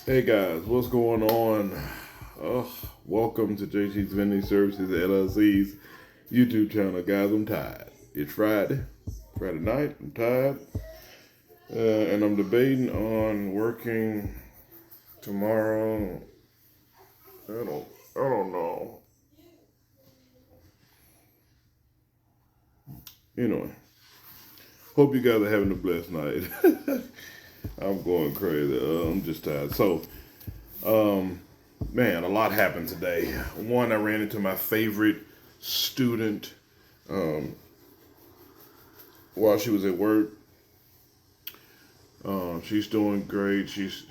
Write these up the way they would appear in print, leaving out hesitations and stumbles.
Hey guys, what's going on? Welcome to JC's Vending Services LLC's YouTube channel. Guys, I'm tired. It's Friday night. I'm tired, and I'm debating on working tomorrow. I don't know. Anyway, hope you guys are having a blessed night. I'm going crazy. I'm just tired. So, man, a lot happened today. One, I ran into my favorite student while she was at work. She's doing great. She's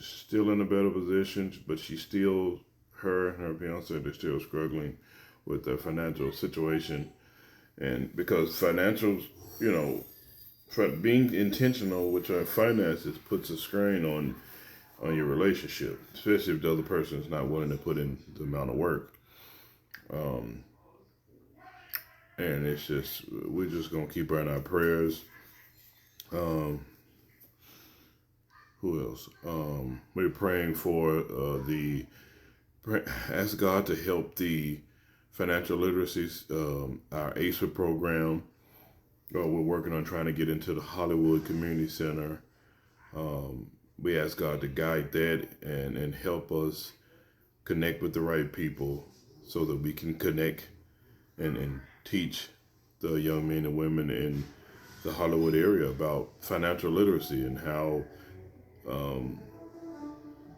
still in a better position, but her and her fiance, they're still struggling with their financial situation, and because financials, you know, for being intentional with your finances puts a strain on your relationship, especially if the other person is not willing to put in the amount of work. And it's just we're just gonna keep her in our prayers. Who else? We're praying for ask God to help the financial literacy, our ACER program. We're working on trying to get into the Hollywood Community Center. We ask God to guide that and help us connect with the right people so that we can connect and teach the young men and women in the Hollywood area about financial literacy and how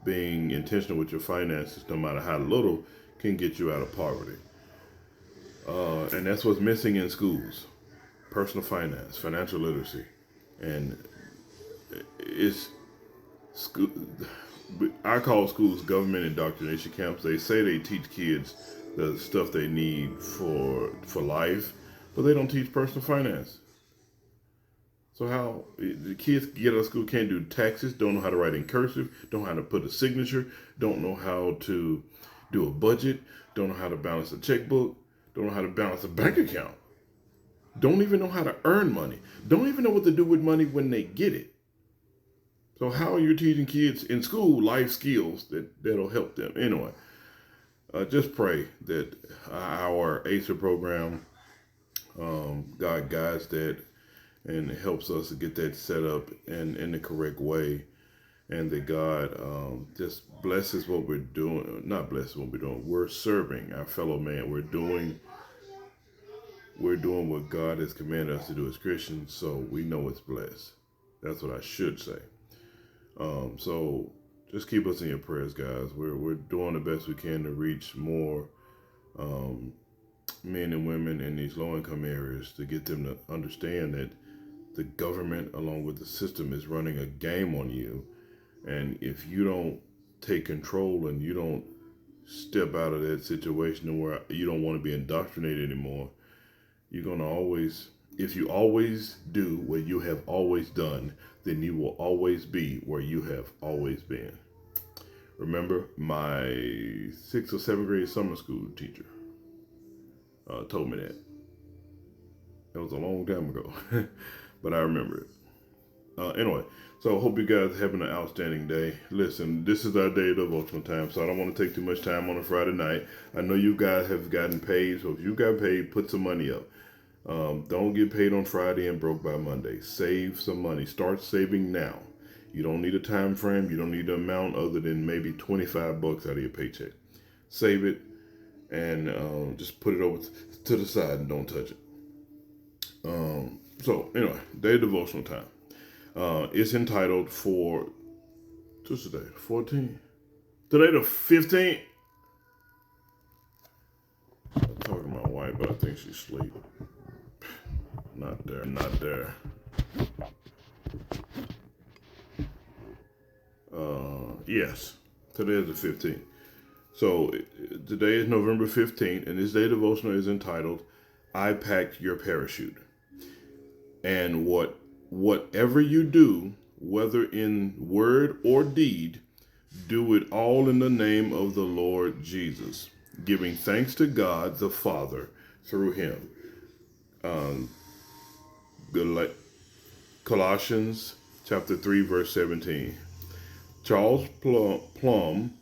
being intentional with your finances, no matter how little, can get you out of poverty. And that's what's missing in schools: personal finance, financial literacy, and it's school. I call schools government indoctrination camps. They say they teach kids the stuff they need for life, but they don't teach personal finance. So how the kids get out of school can't do taxes, don't know how to write in cursive, don't know how to put a signature, don't know how to do a budget, don't know how to balance a checkbook, don't know how to balance a bank account, don't even know how to earn money, don't even know what to do with money when they get it. So how are you teaching kids in school life skills that'll help them? Anyway, just pray that our ACER program, God guides that and helps us to get that set up in the correct way, and that God just blesses what we're doing. Not blesses what we're doing. We're serving our fellow man. We're doing what God has commanded us to do as Christians, so we know it's blessed. That's what I should say. So just keep us in your prayers, guys. We're doing the best we can to reach more men and women in these low income areas, to get them to understand that the government, along with the system, is running a game on you. And if you don't take control and you don't step out of that situation where you don't want to be indoctrinated anymore, you're going to always, if you always do what you have always done, then you will always be where you have always been. Remember, my 6th or 7th grade summer school teacher told me that. That was a long time ago, but I remember it. Anyway, so I hope you guys are having an outstanding day. Listen, this is our day of devotional time, so I don't want to take too much time on a Friday night. I know you guys have gotten paid, so if you got paid, put some money up. Don't get paid on Friday and broke by Monday. Save some money. Start saving now. You don't need a time frame. You don't need an amount other than maybe $25 out of your paycheck. Save it and just put it over to the side and don't touch it. So anyway, day of devotional time. It's entitled for, what's today, 14? Today the 15th? I'm talking to my wife, but I think she's asleep. Not there. Yes, today is the 15th. So today is November 15th, and this day devotional is entitled, I Packed Your Parachute. And whatever you do, whether in word or deed, do it all in the name of the Lord Jesus, giving thanks to God the Father through him. Colossians chapter 3, verse 17. Charles Plum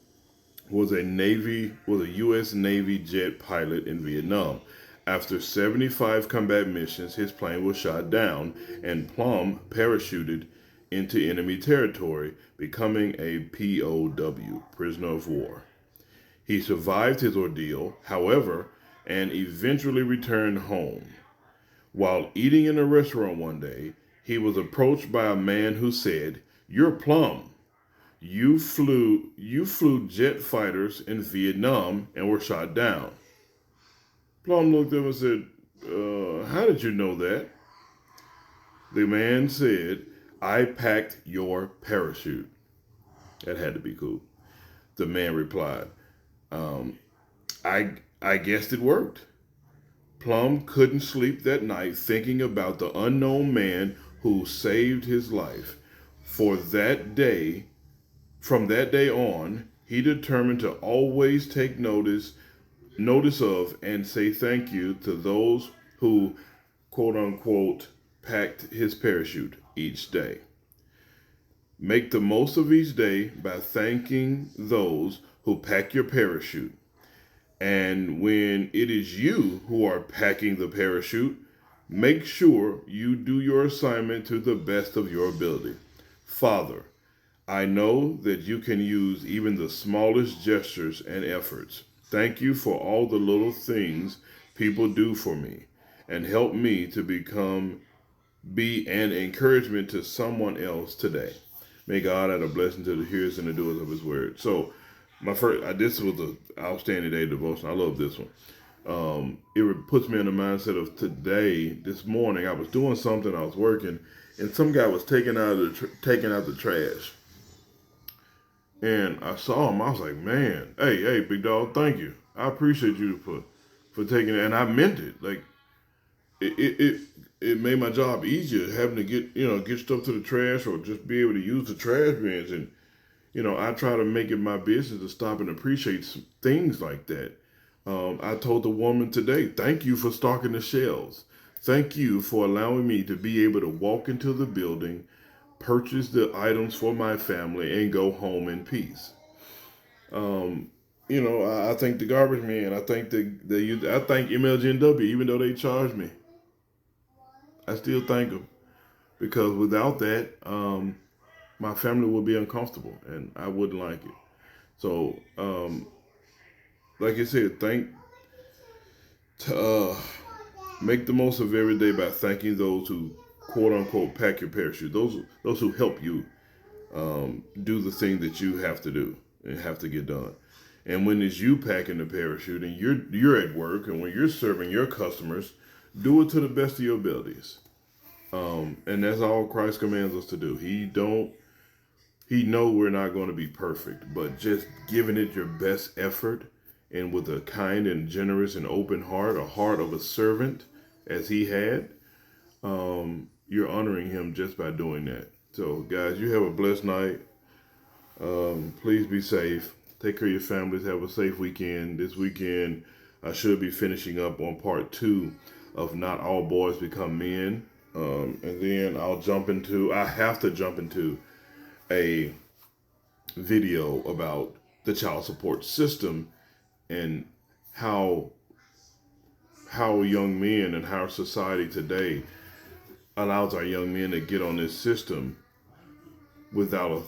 was a U.S. Navy jet pilot in Vietnam. After 75 combat missions, his plane was shot down, and Plum parachuted into enemy territory, becoming a POW, prisoner of war. He survived his ordeal, however, and eventually returned home. While eating in a restaurant one day, he was approached by a man who said, "You're Plum. You flew jet fighters in Vietnam and were shot down." Plum looked at him and said, "How did you know that?" The man said, "I packed your parachute." That had to be cool. The man replied, um, I guessed it worked." Plum couldn't sleep that night thinking about the unknown man who saved his life. For that day, from that day on, he determined to always take notice of and say thank you to those who, quote unquote, packed his parachute each day. Make the most of each day by thanking those who pack your parachute. And when it is you who are packing the parachute, make sure you do your assignment to the best of your ability. Father, I know that you can use even the smallest gestures and efforts. Thank you for all the little things people do for me, and help me to be an encouragement to someone else today. May God add a blessing to the hearers and the doers of his word. So this was an outstanding day devotion. I love this one. It puts me in the mindset of today. This morning, I was doing something. I was working, and some guy was taking out the trash. And I saw him. I was like, "Man, hey, big dog, thank you. I appreciate you for taking it." And I meant it. Like it made my job easier having to get stuff to the trash or just be able to use the trash bins. And I try to make it my business to stop and appreciate things like that. I told the woman today, "Thank you for stocking the shelves. Thank you for allowing me to be able to walk into the building, purchase the items for my family, and go home in peace." I thank the garbage man. I thank I thank MLGNW, even though they charge me. I still thank them, because without that, my family would be uncomfortable, and I wouldn't like it. So, like I said, uh, make the most of every day by thanking those who, quote unquote, pack your parachute. Those who help you do the thing that you have to do and have to get done. And when it's you packing the parachute and you're at work, and when you're serving your customers, do it to the best of your abilities. And that's all Christ commands us to do. He know we're not going to be perfect, but just giving it your best effort, and with a kind and generous and open heart, a heart of a servant as he had, you're honoring him just by doing that. So guys, you have a blessed night. Please be safe. Take care of your families. Have a safe weekend. This weekend, I should be finishing up on part 2 of Not All Boys Become Men. And then I have to jump into a video about the child support system, and how young men and how society today allows our young men to get on this system without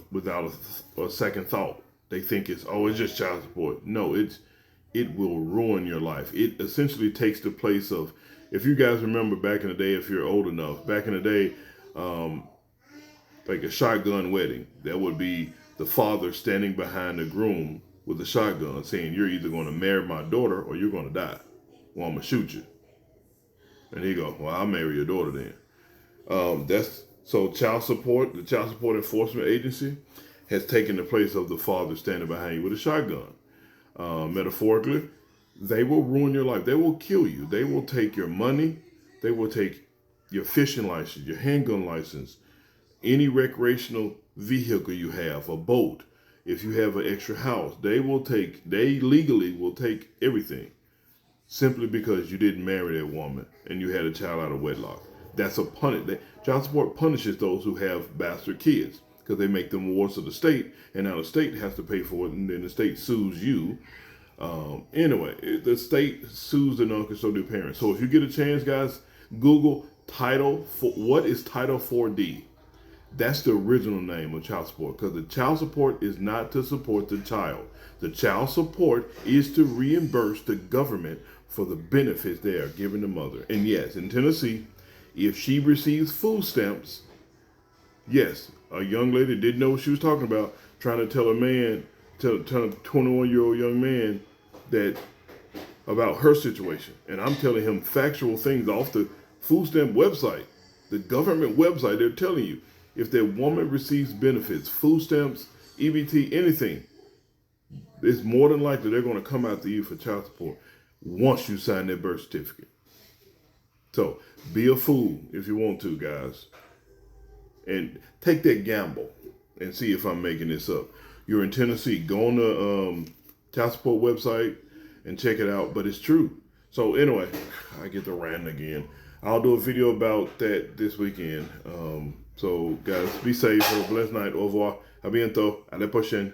a second thought. They think it's just child support. No, it will ruin your life. It essentially takes the place of, if you guys remember back in the day, if you're old enough, back in the day, like a shotgun wedding, that would be the father standing behind the groom with a shotgun saying, "You're either going to marry my daughter or you're going to die. Well, I'm going to shoot you." And he goes, "Well, I'll marry your daughter then." So child support, the child support enforcement agency has taken the place of the father standing behind you with a shotgun. Metaphorically, they will ruin your life. They will kill you. They will take your money. They will take your fishing license, your handgun license, any recreational vehicle you have, a boat. If you have an extra house, they legally will take everything, simply because you didn't marry that woman and you had a child out of wedlock. That's a punish. Child support punishes those who have bastard kids, because they make them wards of the state, and now the state has to pay for it, and then the state sues you. Anyway, the state sues the non-custodial parent. So if you get a chance, guys, Google what is Title 4D? That's the original name of child support, because the child support is not to support the child. The child support is to reimburse the government for the benefits they are giving the mother. And yes, in Tennessee, if she receives food stamps, yes, a young lady didn't know what she was talking about, trying to tell a 21-year-old young man that about her situation. And I'm telling him factual things off the food stamp website, the government website. They're telling you, if that woman receives benefits, food stamps, EBT, anything, it's more than likely they're going to come after you for child support once you sign that birth certificate. So be a fool if you want to, guys. And take that gamble and see if I'm making this up. You're in Tennessee, go on the child support website and check it out, but it's true. So anyway, I get to rant again. I'll do a video about that this weekend. So guys, be safe. Have a blessed night. Au revoir. A bientôt. À la prochaine.